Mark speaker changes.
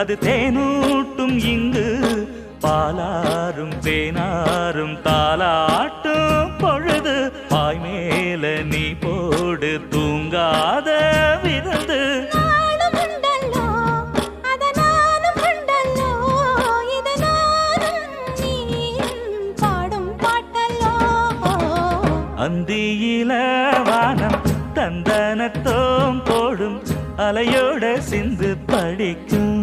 Speaker 1: அது தேனூட்டும் இங்கு பாலாரும் தேனாரும் தாலாட்டும் பொழுது பாய் மேல நீ போடு தூங்காத விருந்து அந்தியில வானம் தந்தனத்தோம் போடும் அலையோட சிந்து படிக்கும்